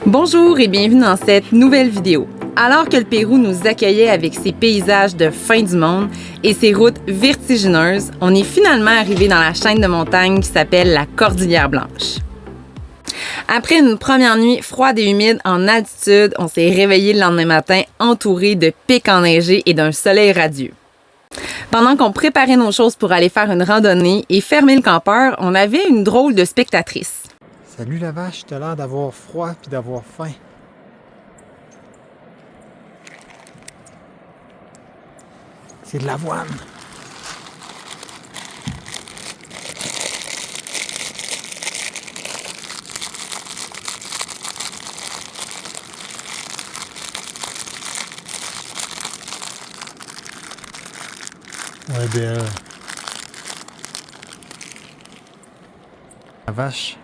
Bonjour et bienvenue dans cette nouvelle vidéo. Alors que le Pérou nous accueillait avec ses paysages de fin du monde et ses routes vertigineuses, on est finalement arrivé dans la chaîne de montagnes qui s'appelle la Cordillère Blanche. Après une première nuit froide et humide en altitude, on s'est réveillé le lendemain matin entouré de pics enneigés et d'un soleil radieux. Pendant qu'on préparait nos choses pour aller faire une randonnée et fermer le campeur, on avait une drôle de spectatrice. Salut la vache, t'as l'air d'avoir froid puis d'avoir faim. C'est de l'avoine. Ouais, belle. La vache,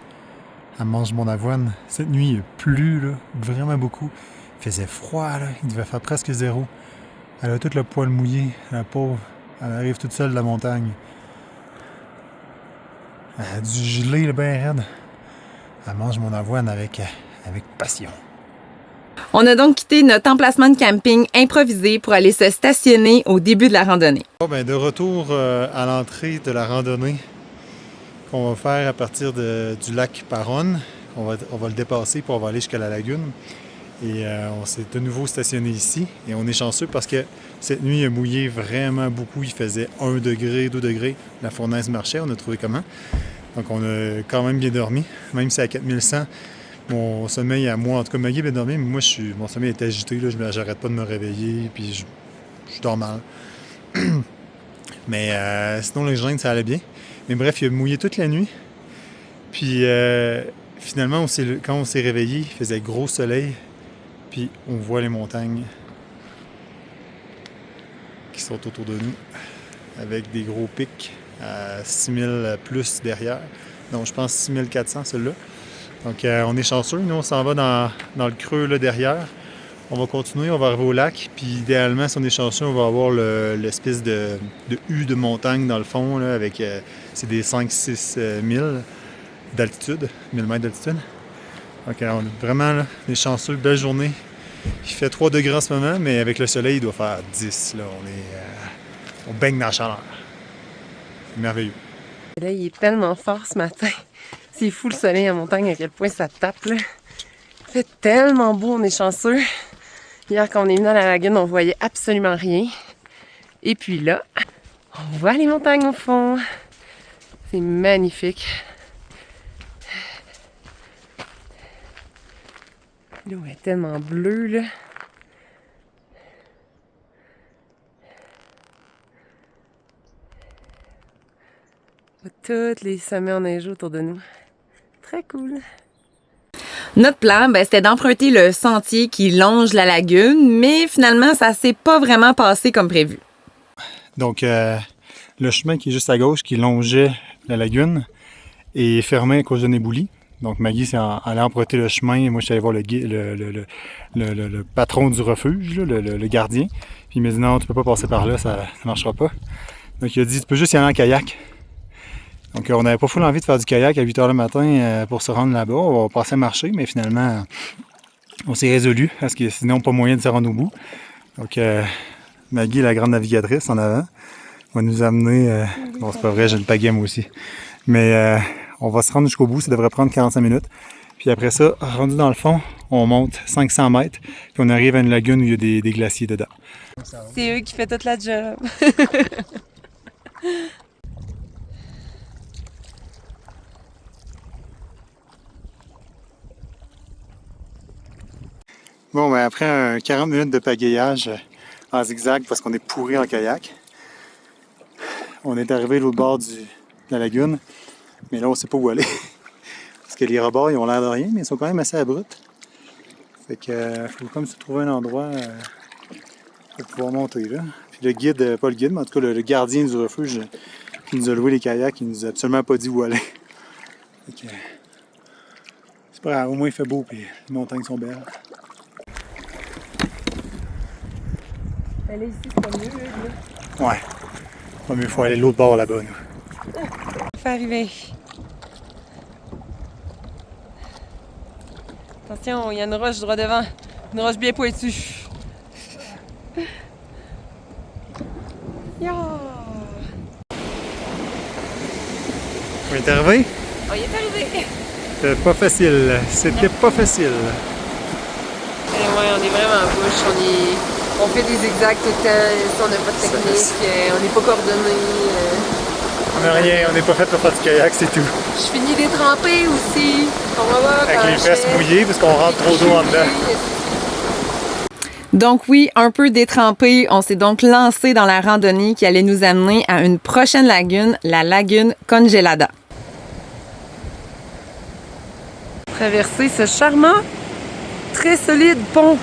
elle mange mon avoine. Cette nuit, il a plu, là, vraiment beaucoup. Il faisait froid, là. Il devait faire presque 0. Elle a tout le poil mouillé, la pauvre. Elle arrive toute seule de la montagne. Elle a du gelé, le bien raide. Elle mange mon avoine avec passion. On a donc quitté notre emplacement de camping improvisé pour aller se stationner au début de la randonnée. Bon, ben, de retour à l'entrée de la randonnée qu'on va faire à partir du lac Paronne. On va le dépasser pour on va aller jusqu'à la lagune. Et on s'est de nouveau stationné ici. Et on est chanceux parce que cette nuit, il a mouillé vraiment beaucoup. Il faisait 1 degré, 2 degrés. La fournaise marchait. On a trouvé comment. Donc, on a quand même bien dormi. Même si à 4100, mon sommeil à moi, en tout cas, Maggie a bien dormi, mais moi, mon sommeil est agité. Là, j'arrête pas de me réveiller. Puis, je dors mal. Mais sinon, le gène, ça allait bien. Mais bref, il a mouillé toute la nuit. Puis, finalement, quand on s'est réveillé, il faisait gros soleil. Puis on voit les montagnes qui sont autour de nous avec des gros pics à 6000 plus derrière. Donc je pense 6400 celui-là. Donc on est chanceux. Nous on s'en va dans le creux là, derrière. On va continuer, on va arriver au lac. Puis idéalement, si on est chanceux, on va avoir l'espèce de U de montagne dans le fond. Là, avec c'est des 5-6 000 d'altitude, 1000 mètres d'altitude. Donc, on est vraiment là, les chanceux, belle journée. Il fait 3 degrés en ce moment, mais avec le soleil, il doit faire 10. Là. On baigne dans la chaleur. C'est merveilleux. Là, il est tellement fort ce matin. C'est fou le soleil en montagne, à quel point ça tape. Là. Il fait tellement beau, on est chanceux. Hier, quand on est venu à la lagune, on voyait absolument rien. Et puis là, on voit les montagnes au fond. C'est magnifique. L'eau est tellement bleue, là. On voit tous les sommets enneigés autour de nous. Très cool. Notre plan, c'était d'emprunter le sentier qui longe la lagune, mais finalement, ça s'est pas vraiment passé comme prévu. Donc, le chemin qui est juste à gauche, qui longeait la lagune, est fermé à cause d'un éboulis. Donc Maggie s'est allée emprunter le chemin et moi je suis allé voir le patron du refuge, là, le gardien. Puis il m'a dit non, tu peux pas passer par là, ça marchera pas. Donc il a dit tu peux juste y aller en kayak. Donc on n'avait pas full envie de faire du kayak à 8h le matin pour se rendre là-bas. On va passer à marcher, mais finalement on s'est résolu parce que sinon pas moyen de se rendre au bout. Donc Maggie, la grande navigatrice en avant, va nous amener. Bon c'est pas vrai, j'ai le pagaie moi aussi. Mais on va se rendre jusqu'au bout, ça devrait prendre 45 minutes. Puis après ça, rendu dans le fond, on monte 500 mètres, puis on arrive à une lagune où il y a des glaciers dedans. C'est eux qui font toute la job. Bon, ben après 40 minutes de pagayage en zigzag parce qu'on est pourri en kayak, on est arrivé à l'autre bord de la lagune, mais là on sait pas où aller. Parce que les rebords, ils ont l'air de rien, mais ils sont quand même assez abrupts. Fait que faut comme se trouver un endroit pour pouvoir monter là. Puis le guide, pas le guide, mais en tout cas le gardien du refuge qui nous a loué les kayaks, il nous a absolument pas dit où aller. Fait que c'est pas grave, au moins il fait beau et les montagnes sont belles. Aller ici, c'est pas mieux, là. Ouais. Pas mieux, il faut aller de l'autre bord là-bas, nous. Faut arriver. Attention, il y a une roche droit devant. Une roche bien pointue. Yeah. On est arrivé? On y est arrivé. C'était pas facile. C'était pas facile. Ouais, on est vraiment en bouche. On fait des zigzags tout le temps. On n'a pas de technique. On n'est pas coordonné. On n'a rien. On n'est pas fait pour faire du kayak, c'est tout. Je finis d'étremper aussi. On va voir. Avec les fesses mouillées parce qu'on rentre trop d'eau en dedans. Donc oui, un peu détrempé, on s'est donc lancé dans la randonnée qui allait nous amener à une prochaine lagune, la lagune Congelada. Traverser ce charmant, très solide pont.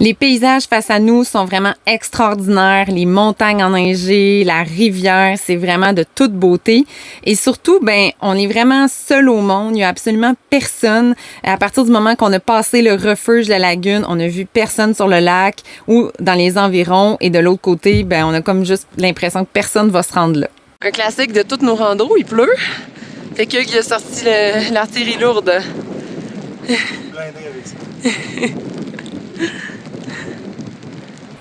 Les paysages face à nous sont vraiment extraordinaires. Les montagnes enneigées, la rivière, c'est vraiment de toute beauté. Et surtout, on est vraiment seul au monde. Il n'y a absolument personne. À partir du moment qu'on a passé le refuge de la lagune, on n'a vu personne sur le lac ou dans les environs. Et de l'autre côté, on a comme juste l'impression que personne va se rendre là. Un classique de toutes nos randos, il pleut. Fait qu'il a sorti l'artillerie lourde. Blindé avec ça.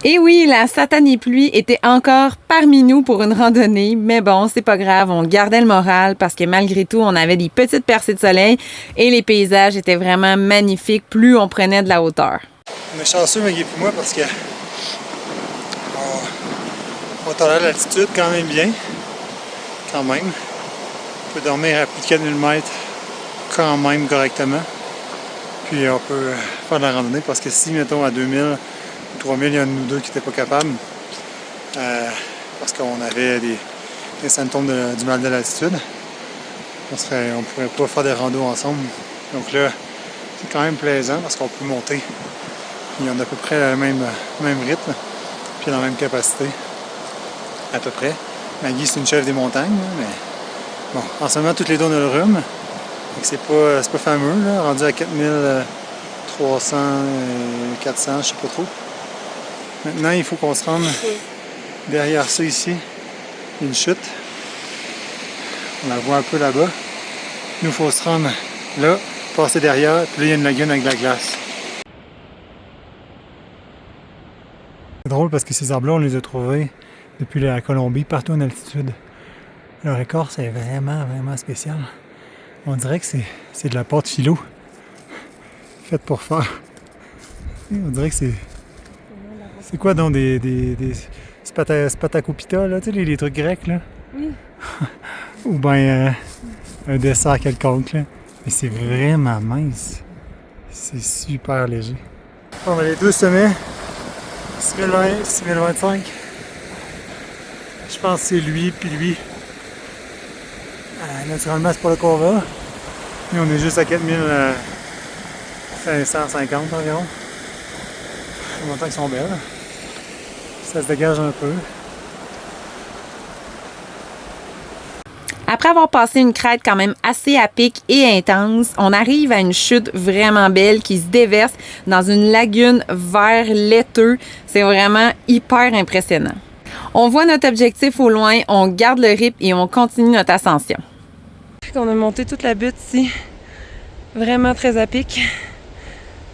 Et oui, la satanée pluie était encore parmi nous pour une randonnée, mais bon, c'est pas grave, on gardait le moral parce que malgré tout, on avait des petites percées de soleil et les paysages étaient vraiment magnifiques plus on prenait de la hauteur. On est chanceux, Maggie et moi, parce que on tolère l'altitude quand même bien. Quand même. On peut dormir à plus de 4000 mètres quand même correctement. Puis on peut faire de la randonnée parce que si, mettons, à 2000 ou 3000, il y en a nous deux qui n'étaient pas capables parce qu'on avait des symptômes du mal de l'altitude, on pourrait pas faire des randos ensemble. Donc là, c'est quand même plaisant parce qu'on peut monter. Il y en a à peu près le même rythme, puis la même capacité, à peu près. Maggie, c'est une chef des montagnes, mais bon, en ce moment, toutes les deux on a le rhume. C'est pas fameux, là, rendu à 4300, 400, je sais pas trop. Maintenant, il faut qu'on se rende derrière ça ici, une chute. On la voit un peu là-bas. Nous, il faut se rendre là, passer derrière, puis là, il y a une lagune avec de la glace. C'est drôle parce que ces arbres-là, on les a trouvés depuis la Colombie, partout en altitude. Leur écorce est vraiment, vraiment spécial. On dirait que c'est de la pâte philo faite pour faire. On dirait que c'est... C'est quoi donc des spatacopita, là, tu sais, les trucs grecs, là? Oui. Ou bien un dessert quelconque, là. Mais c'est vraiment mince. C'est super léger. On a les deux sommets. 6020, 6025. Je pense que c'est lui puis lui. Naturellement, c'est pas là qu'on va. Mais on est juste à 4550 environ. Les montagnes sont belles. Ça se dégage un peu. Après avoir passé une crête quand même assez à pic et intense, on arrive à une chute vraiment belle qui se déverse dans une lagune vert laiteux. C'est vraiment hyper impressionnant. On voit notre objectif au loin, on garde le rythme et on continue notre ascension. On a monté toute la butte ici, vraiment très à pic.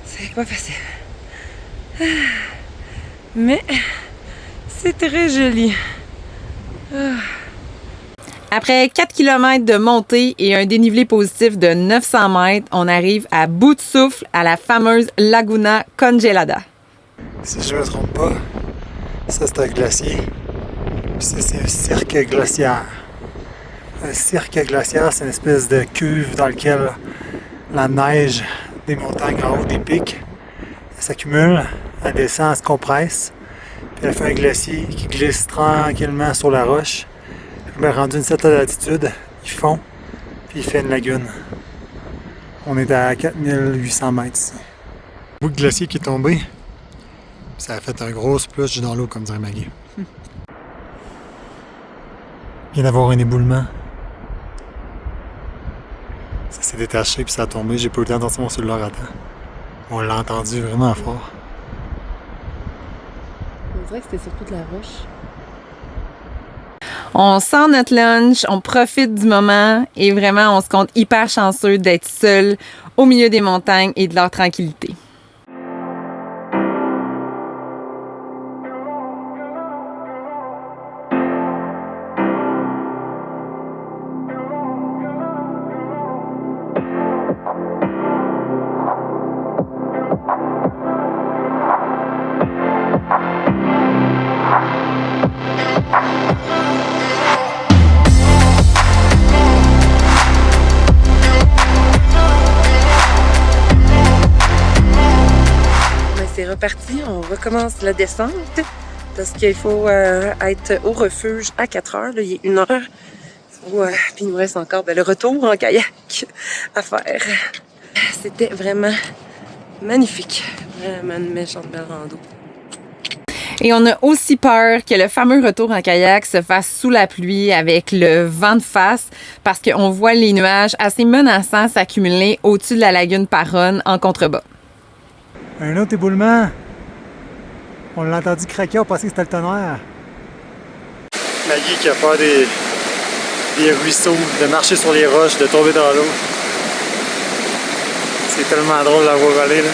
C'est pas facile. Mais c'est très joli. Après 4 km de montée et un dénivelé positif de 900 mètres, on arrive à bout de souffle à la fameuse Laguna Congelada. Si je ne me trompe pas, ça c'est un glacier. Puis ça c'est un cirque glaciaire. Un cirque glaciaire, c'est une espèce de cuve dans laquelle la neige des montagnes en haut des pics s'accumule, elle descend, elle se compresse, puis elle fait un glacier qui glisse tranquillement sur la roche. Puis rendu une certaine altitude, il fond, puis il fait une lagune. On est à 4800 mètres ici. Le bout de glacier qui est tombé, ça a fait un gros splush dans l'eau, comme dirait Maggie. Il vient d'avoir un éboulement. Ça s'est détaché puis ça a tombé. J'ai pas eu le temps de sortir mon cellulaire à temps. On l'a entendu vraiment fort. On dirait que c'était sur toute la roche. On sort notre lunch, on profite du moment et vraiment, on se compte hyper chanceux d'être seul au milieu des montagnes et de leur tranquillité. C'est reparti, on recommence la descente parce qu'il faut être au refuge à 4 heures. Là, il est 1 heure. Puis il nous reste encore le retour en kayak à faire. C'était vraiment magnifique. Vraiment une méchante belle rando. Et on a aussi peur que le fameux retour en kayak se fasse sous la pluie avec le vent de face parce qu'on voit les nuages assez menaçants s'accumuler au-dessus de la lagune Paronne en contrebas. Un autre éboulement. On l'a entendu craquer, on pensait que c'était le tonnerre. Maggie qui a peur des ruisseaux, de marcher sur les roches, de tomber dans l'eau. C'est tellement drôle de la voir aller là.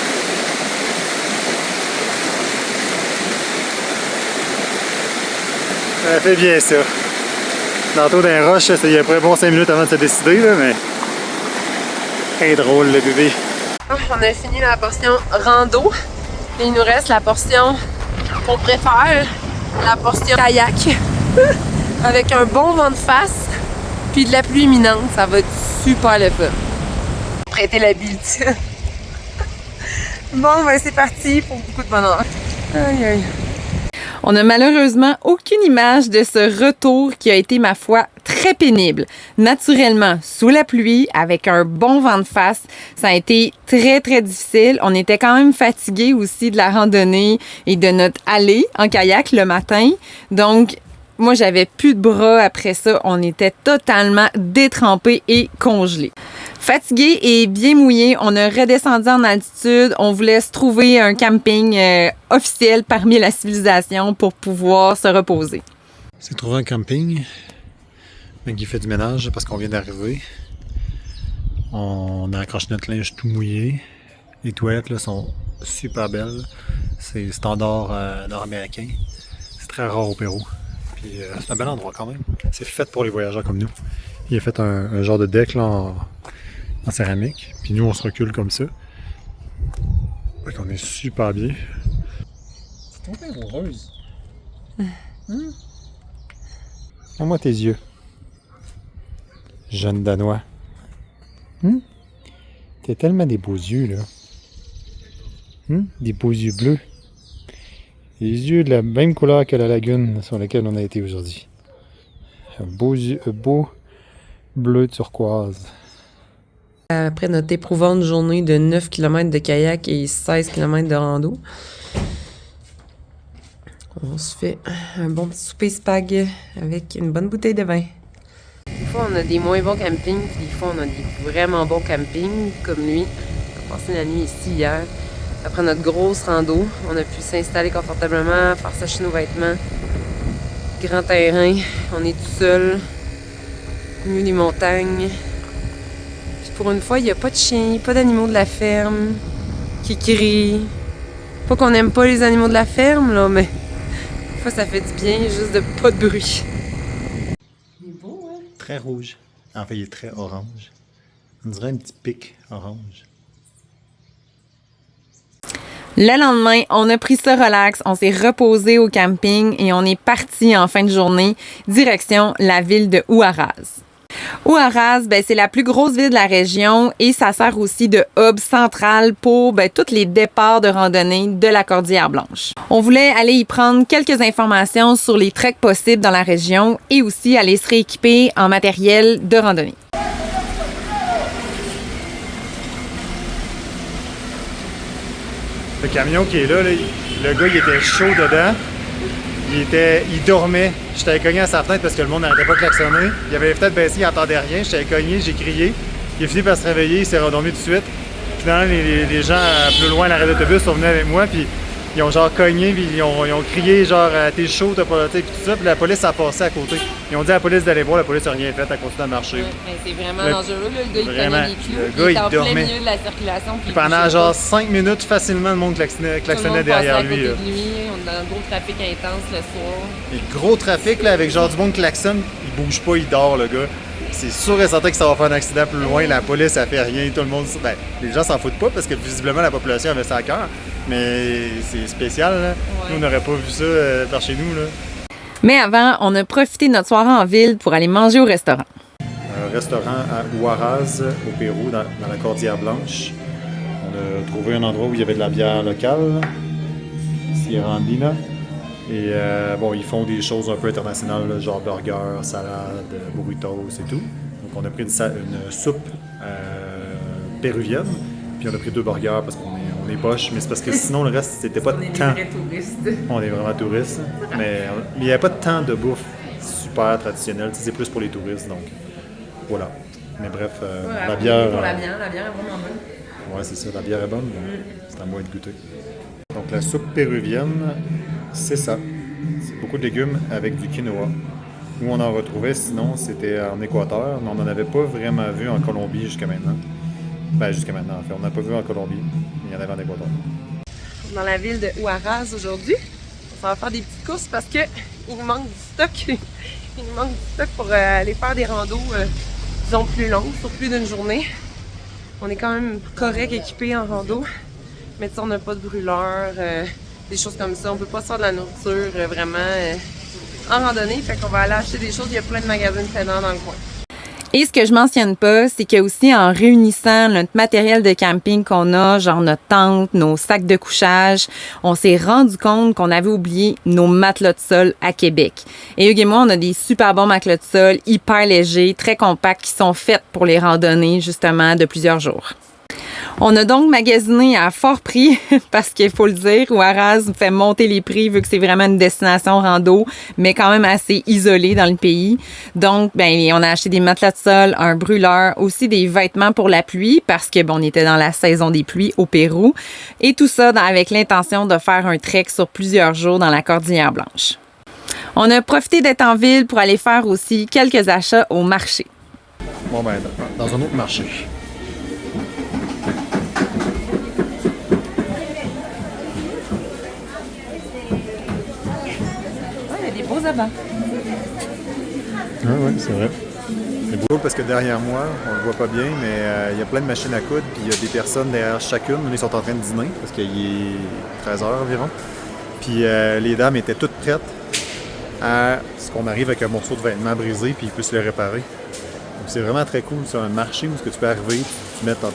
Elle fait bien ça. Tantôt dans les roches, il y a près bon 5 minutes avant de se décider, là, mais c'est drôle le bébé. On a fini la portion rando. Et il nous reste la portion qu'on préfère, la portion kayak. Avec un bon vent de face, puis de la pluie imminente. Ça va être super le fun. Prêtez la bille. Bon, ben c'est parti pour beaucoup de bonheur. Aïe, aïe. On n'a malheureusement aucune image de ce retour qui a été, ma foi, très pénible. Naturellement, sous la pluie, avec un bon vent de face, ça a été très, très difficile. On était quand même fatigués aussi de la randonnée et de notre allée en kayak le matin. Donc, moi, j'avais plus de bras après ça. On était totalement détrempés et congelés. Fatigués et bien mouillés, on a redescendu en altitude. On voulait se trouver un camping officiel parmi la civilisation pour pouvoir se reposer. C'est trouvé un camping. Maggie fait du ménage parce qu'on vient d'arriver. On a accroché notre linge tout mouillé. Les toilettes là, sont super belles. C'est standard nord-américain. C'est très rare au Pérou. Puis c'est un bel endroit quand même. C'est fait pour les voyageurs comme nous. Il a fait un genre de deck là, en céramique. Puis nous, on se recule comme ça. Fait qu'on est super bien. C'est tombé heureuse. Montre-moi tes yeux. Jeune Danois. T'as tellement des beaux yeux, là. Des beaux yeux bleus. Les yeux de la même couleur que la lagune sur laquelle on a été aujourd'hui. Un beau bleu turquoise. Après notre éprouvante journée de 9 km de kayak et 16 km de rando, on se fait un bon petit souper spag avec une bonne bouteille de vin. Des fois, on a des moins bons campings, puis des fois, on a des vraiment bons campings, comme lui. On a passé la nuit ici hier. Après notre grosse rando, on a pu s'installer confortablement, faire sécher nos vêtements. Grand terrain, on est tout seul, au milieu des montagnes. Puis pour une fois, il n'y a pas de chiens, pas d'animaux de la ferme qui crient. Pas qu'on n'aime pas les animaux de la ferme, là, mais des fois, ça fait du bien, juste de pas de bruit. Il est beau, hein? Très rouge. En fait, il est très orange. On dirait un petit pic orange. Le lendemain, on a pris ça relax, on s'est reposé au camping et on est parti en fin de journée, direction la ville de Huaraz. Huaraz, c'est la plus grosse ville de la région et ça sert aussi de hub central pour tous les départs de randonnée de la Cordillère Blanche. On voulait aller y prendre quelques informations sur les treks possibles dans la région et aussi aller se rééquiper en matériel de randonnée. Le camion qui est là, le gars il était chaud dedans. Il dormait. J'étais cogné à sa fenêtre parce que le monde n'arrêtait pas de klaxonner. Il avait peut-être baissé, il n'entendait rien. J'étais cogné, j'ai crié. Il a fini par se réveiller, il s'est rendormi tout de suite. finalement, les gens plus loin à l'arrêt d'autobus sont venus avec moi, puis ils ont genre cogné, puis ils ont crié genre t'es chaud, t'as pas, puis tout ça, puis la police a passé à côté. Ils ont dit à la police d'aller voir, la police n'a rien fait, elle continue à marcher. Ouais, c'est vraiment dangereux, là. Le gars, vraiment, il prenait les clous, le gars, il était en plein dormait. milieu de la circulation. Puis Pendant genre 5 minutes, facilement, le monde klaxonnait derrière lui. Tout le monde passait à côté de lui, on est dans un gros trafic intense le soir. Et gros trafic, là, avec genre du monde klaxonne, il bouge pas, il dort, le gars. C'est sûr et certain que ça va faire un accident plus loin, la police, elle fait rien, tout le monde... Ben, les gens s'en foutent pas parce que visiblement, la population avait ça à cœur. Mais c'est spécial, là. Ouais. Nous, on n'aurait pas vu ça par chez nous, là. Mais avant, on a profité de notre soirée en ville pour aller manger au restaurant. Un restaurant à Huaraz, au Pérou, dans la Cordillère Blanche. On a trouvé un endroit où il y avait de la bière locale, Sierra Andina. Et bon, ils font des choses un peu internationales, là, genre burger, salade, burritos et tout. Donc on a pris une soupe péruvienne, puis on a pris 2 burgers parce qu'on est poche, mais c'est parce que sinon le reste, c'était pas de temps. On est des vrais touristes. On est vraiment touristes, mais il n'y avait pas de temps de bouffe super traditionnelle, c'est plus pour les touristes, donc voilà. Mais bref, la bière... Pour la bière est vraiment bonne. Ouais, c'est ça, la bière est bonne, c'est à moi de goûter. Donc la soupe péruvienne, c'est ça. C'est beaucoup de légumes avec du quinoa. Où on en retrouvait, sinon, c'était en Équateur, mais on n'en avait pas vraiment vu en Colombie jusqu'à maintenant. Ben, jusqu'à maintenant, en fait. On n'a pas vu en Colombie, mais il y en avait en Équateur. Dans la ville de Huaraz aujourd'hui. On va faire des petites courses parce que il nous manque du stock. Il nous manque du stock pour aller faire des randos, disons, plus longues, sur plus d'une journée. On est quand même correct équipé en rando, mais tu sais, on n'a pas de brûleur, des choses comme ça. On peut pas se faire de la nourriture vraiment en randonnée, fait qu'on va aller acheter des choses. Il y a plein de magasins de traîneurs dans le coin. Et ce que je mentionne pas, c'est que aussi en réunissant notre matériel de camping qu'on a, genre notre tente, nos sacs de couchage, on s'est rendu compte qu'on avait oublié nos matelas de sol à Québec. Et Hugues et moi, on a des super bons matelas de sol, hyper légers, très compacts, qui sont faits pour les randonnées, justement, de plusieurs jours. On a donc magasiné à fort prix, parce qu'il faut le dire, Huaraz fait monter les prix vu que c'est vraiment une destination rando, mais quand même assez isolée dans le pays. Donc, ben, on a acheté des matelas de sol, un brûleur, aussi des vêtements pour la pluie, parce que bon, on était dans la saison des pluies au Pérou. Et tout ça avec l'intention de faire un trek sur plusieurs jours dans la Cordillère Blanche. On a profité d'être en ville pour aller faire aussi quelques achats au marché. Bon, ben, dans un autre marché. Beaux abats. Oui, c'est vrai. C'est beau parce que derrière moi, on le voit pas bien, mais il y a plein de machines à coudre, puis il y a des personnes derrière chacune. Ils sont en train de dîner parce qu'il est 13h environ. Puis les dames étaient toutes prêtes à ce qu'on arrive avec un morceau de vêtement brisé, puis ils puissent le réparer. Donc c'est vraiment très cool. C'est un marché où tu peux arriver, tu mets ton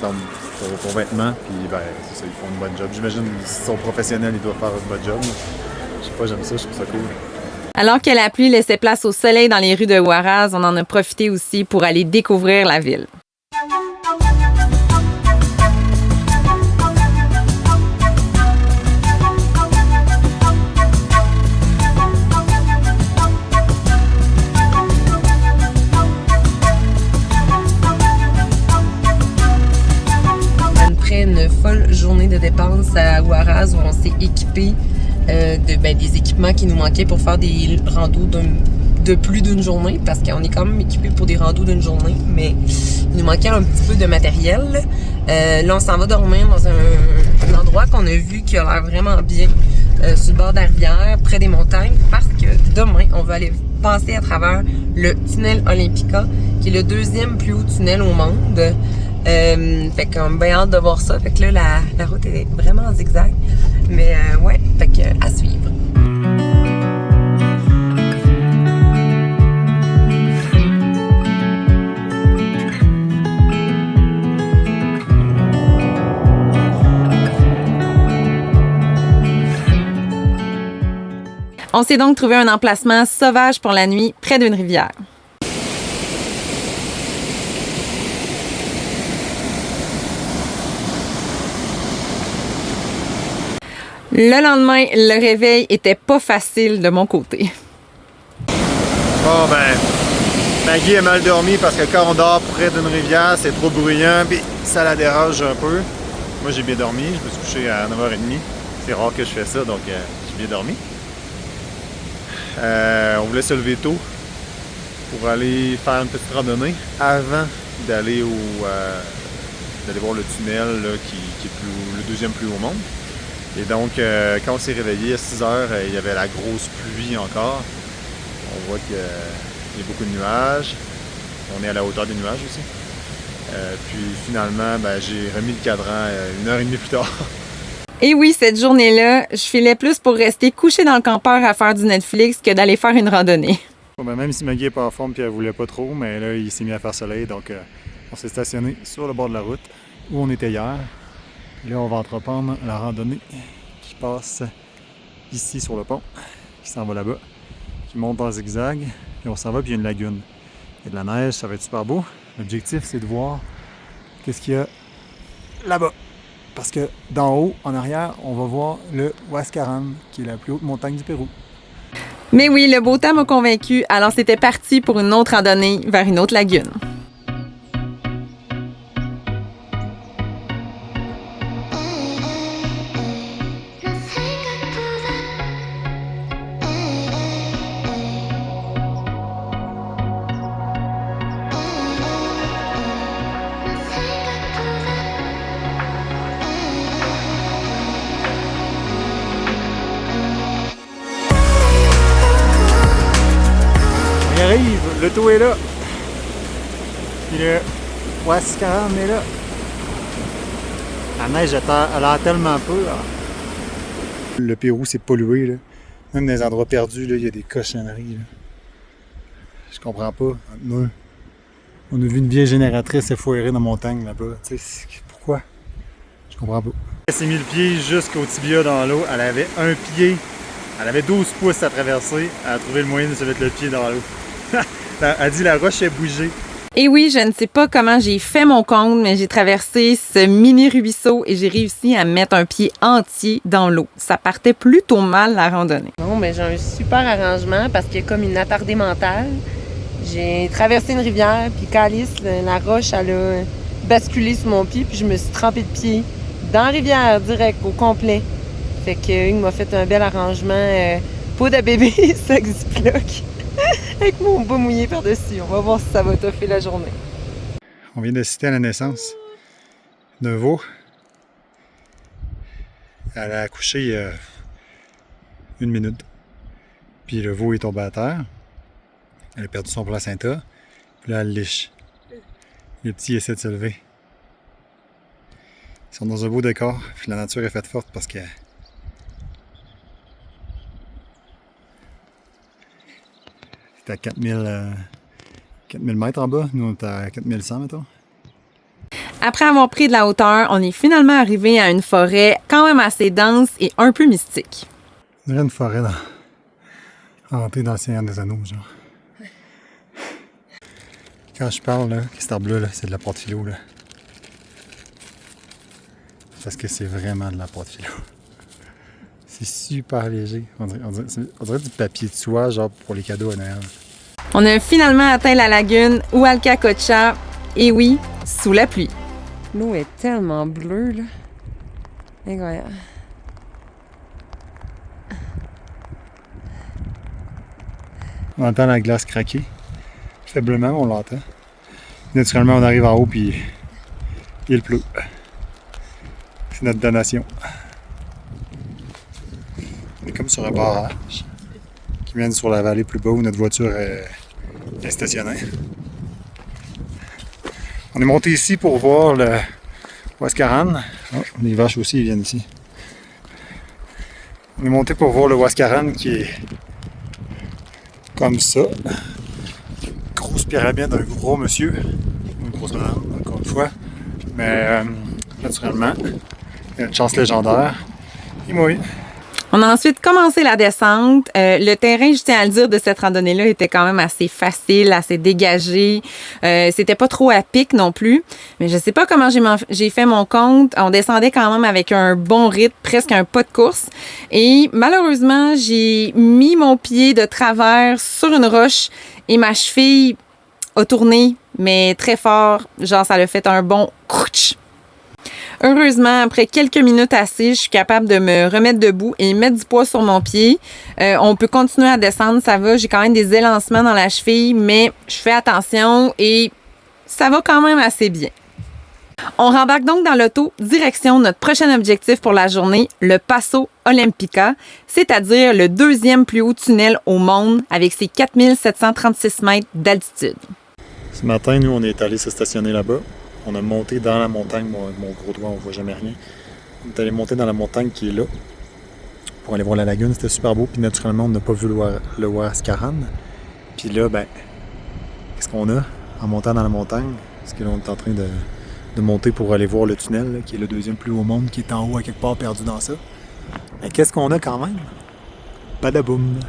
vêtement, puis ben, c'est ça, ils font une bonne job. J'imagine qu'ils sont professionnels, ils doivent faire une bonne job. Je sais pas, j'aime ça, je trouve ça cool. Alors que la pluie laissait place au soleil dans les rues de Huaraz, on en a profité aussi pour aller découvrir la ville. Après une folle journée de dépenses à Huaraz où on s'est équipé des équipements qui nous manquaient pour faire des randos de plus d'une journée, parce qu'on est quand même équipé pour des randos d'une journée, mais il nous manquait un petit peu de matériel. Là, on s'en va dormir dans un endroit qu'on a vu qui a l'air vraiment bien, sur le bord de la rivière, près des montagnes, parce que demain, on va aller passer à travers le tunnel Olympica, qui est le 2e plus haut tunnel au monde. Fait qu'on a bien hâte de voir ça. Fait que là, la route est vraiment en zigzag. Mais ouais, fait que à suivre. On s'est donc trouvé un emplacement sauvage pour la nuit, près d'une rivière. Le lendemain, le réveil était pas facile de mon côté. Bon ben, Maggie a mal dormi parce que quand on dort près d'une rivière, c'est trop bruyant, puis ça la dérange un peu. Moi, j'ai bien dormi. Je me suis couché à 9h30. C'est rare que je fais ça, donc j'ai bien dormi. On voulait se lever tôt pour aller faire une petite randonnée avant d'aller voir le tunnel là, qui est le deuxième plus haut au monde. Et donc, quand on s'est réveillé à 6 heures, il y avait la grosse pluie encore. On voit qu'il y a beaucoup de nuages. On est à la hauteur des nuages aussi. Puis finalement, j'ai remis le cadran 1h30 plus tard. Et oui, cette journée-là, je filais plus pour rester couché dans le campeur à faire du Netflix que d'aller faire une randonnée. Même si Maggie n'est pas en forme et elle voulait pas trop, mais là, il s'est mis à faire soleil. Donc, on s'est stationné sur le bord de la route où on était hier. Et là, on va entreprendre la randonnée qui passe ici sur le pont, qui s'en va là-bas, qui monte en zigzag. Puis on s'en va, puis il y a une lagune. Il y a de la neige, ça va être super beau. L'objectif, c'est de voir qu'est-ce qu'il y a là-bas. Parce que d'en haut, en arrière, on va voir le Huascarán, qui est la plus haute montagne du Pérou. Mais oui, le beau temps m'a convaincu, alors c'était parti pour une autre randonnée vers une autre lagune. On y arrive, le tout est là. Puis le Huascarán est là. La neige, elle a l'air tellement peu. Là. Le Pérou, c'est pollué. Là. Même dans les endroits perdus, là, il y a des cochonneries. Là. Je comprends pas. Nous, on a vu une vieille génératrice effoirée dans la montagne là-bas. Pourquoi? Je comprends pas. Elle s'est mis le pied jusqu'au tibia dans l'eau. Elle avait un pied. Elle avait 12 pouces à traverser. Elle a trouvé le moyen de se mettre le pied dans l'eau. Elle dit la roche est bougée. Et oui, je ne sais pas comment j'ai fait mon compte, mais j'ai traversé ce mini ruisseau et j'ai réussi à mettre un pied entier dans l'eau. Ça partait plutôt mal, la randonnée. Bon, j'ai un super arrangement parce qu'il y a comme une attardée mentale. J'ai traversé une rivière, puis calice, la roche, elle a basculé sur mon pied, puis je me suis trempée de pied dans la rivière, direct, au complet. Fait que Hugues m'a fait un bel arrangement peau de bébé, sac Ziploc, avec mon bas mouillé par-dessus. On va voir si ça va toffer la journée. On vient d'assister à la naissance d'un veau. Elle a accouché il y a 1 minute. Puis le veau est tombé à terre. Elle a perdu son placenta. Puis là, elle liche. Le petit essaie de se lever. Ils sont dans un beau décor. Puis la nature est faite forte parce que c'est à 4000 mètres en bas. Nous, on est à 4100, mettons. Après avoir pris de la hauteur, on est finalement arrivé à une forêt quand même assez dense et un peu mystique. On dirait une forêt hantée dans le Seigneur des Anneaux, genre. Quand je parle, là, cet arbre-là, là, c'est de la porte-philo, là. Parce que c'est vraiment de la porte-philo. C'est super léger. On dirait du papier de soie, genre pour les cadeaux à Noël. On a finalement atteint la lagune Hualcacocha, et oui, sous la pluie. L'eau est tellement bleue, là. Incroyable. On entend la glace craquer. Faiblement, on l'entend. Naturellement, on arrive en haut, puis il pleut. C'est notre donation. On est comme sur un barrage qui mène sur la vallée plus bas où notre voiture est stationnée. On est monté ici pour voir le Huascarán. Oh, les vaches aussi viennent ici. On est monté pour voir le Huascarán qui est comme ça. Grosse pyramide d'un gros monsieur. Une grosse madame, encore une fois. Mais naturellement, il y a une chance légendaire. Et moi, oui. On a ensuite commencé la descente. Le terrain, je tiens à le dire, de cette randonnée-là était quand même assez facile, assez dégagé. C'était pas trop à pic non plus. Mais je sais pas comment j'ai fait mon compte. On descendait quand même avec un bon rythme, presque un pas de course. Et malheureusement, j'ai mis mon pied de travers sur une roche et ma cheville a tourné, mais très fort. Genre, ça l'a fait un bon crouch. Heureusement, après quelques minutes assises, je suis capable de me remettre debout et mettre du poids sur mon pied. On peut continuer à descendre, ça va. J'ai quand même des élancements dans la cheville, mais je fais attention et ça va quand même assez bien. On rembarque donc dans l'auto, direction notre prochain objectif pour la journée, le Passo Olimpica, c'est-à-dire le 2e plus haut tunnel au monde avec ses 4736 mètres d'altitude. Ce matin, nous, on est allé se stationner là-bas. On a monté dans la montagne, mon gros doigt, on voit jamais rien. On est allé monter dans la montagne qui est là pour aller voir la lagune. C'était super beau, puis naturellement, on n'a pas vu le Huascarán. Puis là, ben, qu'est-ce qu'on a en montant dans la montagne? Parce que là, on est en train de monter pour aller voir le tunnel, là, qui est le 2e plus haut au monde, qui est en haut à quelque part perdu dans ça. Mais qu'est-ce qu'on a quand même? Badaboum!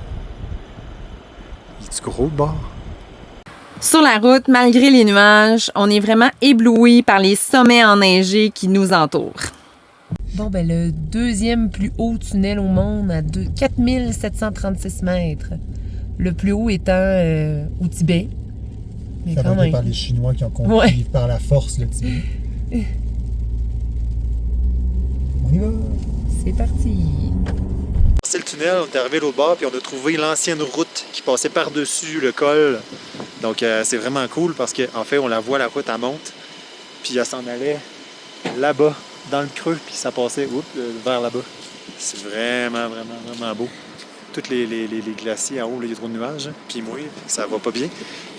Il est-tu gros de bord? Sur la route, malgré les nuages, on est vraiment ébloui par les sommets enneigés qui nous entourent. Bon, ben le 2e plus haut tunnel au monde à 4736 mètres. Le plus haut étant au Tibet. Mais quand même. Par les Chinois qui ont compris par la force le Tibet. On y va! C'est parti! C'est le tunnel, on est arrivé de l'autre bord, puis on a trouvé l'ancienne route qui passait par-dessus le col. Donc c'est vraiment cool parce qu'en fait, on la voit, la route, elle monte, puis elle s'en allait là-bas, dans le creux, puis ça passait vers là-bas. C'est vraiment, vraiment, vraiment beau. Tous les glaciers en haut, là, il y a trop de nuages, puis moi, ça va pas bien.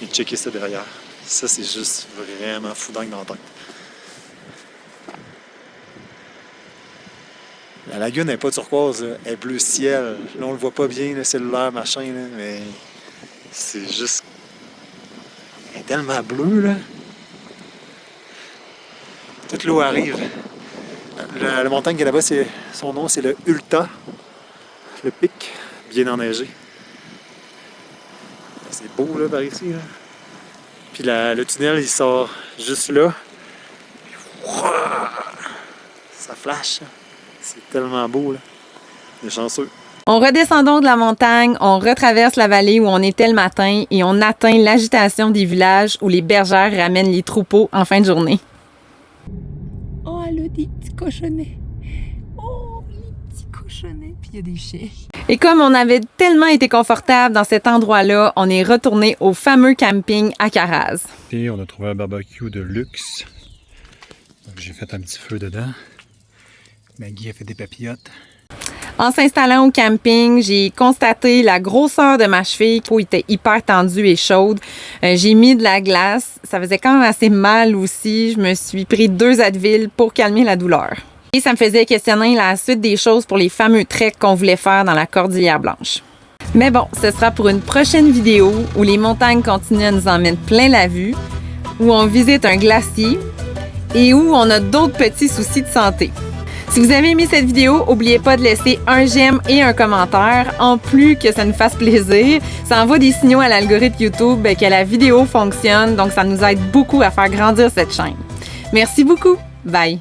Et checker ça derrière. Ça, c'est juste vraiment fou dingue dans la tête. La lagune n'est pas turquoise, là. Elle est bleu ciel. Là, on le voit pas bien, le cellulaire, machin, là, mais c'est juste... Elle est tellement bleue, là. Toute l'eau arrive. La montagne qui est là-bas, son nom, c'est le Ulta. Le pic, bien enneigé. C'est beau, là, par ici, là. Puis le tunnel, il sort juste là. Puis, ça flash, là. C'est tellement beau, là. On est chanceux. On redescend donc de la montagne, on retraverse la vallée où on était le matin et on atteint l'agitation des villages où les bergères ramènent les troupeaux en fin de journée. Oh, elle a des petits cochonnets. Oh, les petits cochonnets. Puis il y a des chiens. Et comme on avait tellement été confortable dans cet endroit-là, on est retourné au fameux camping à Caraz. Et on a trouvé un barbecue de luxe. Donc j'ai fait un petit feu dedans. Maggie a fait des papillotes. En s'installant au camping, j'ai constaté la grosseur de ma cheville qui était hyper tendue et chaude. J'ai mis de la glace. Ça faisait quand même assez mal aussi. Je me suis pris 2 Advil pour calmer la douleur. Et ça me faisait questionner la suite des choses pour les fameux treks qu'on voulait faire dans la Cordillère Blanche. Mais bon, ce sera pour une prochaine vidéo où les montagnes continuent à nous en mettre plein la vue, où on visite un glacier et où on a d'autres petits soucis de santé. Si vous avez aimé cette vidéo, n'oubliez pas de laisser un j'aime et un commentaire. En plus que ça nous fasse plaisir, ça envoie des signaux à l'algorithme YouTube que la vidéo fonctionne, donc ça nous aide beaucoup à faire grandir cette chaîne. Merci beaucoup. Bye!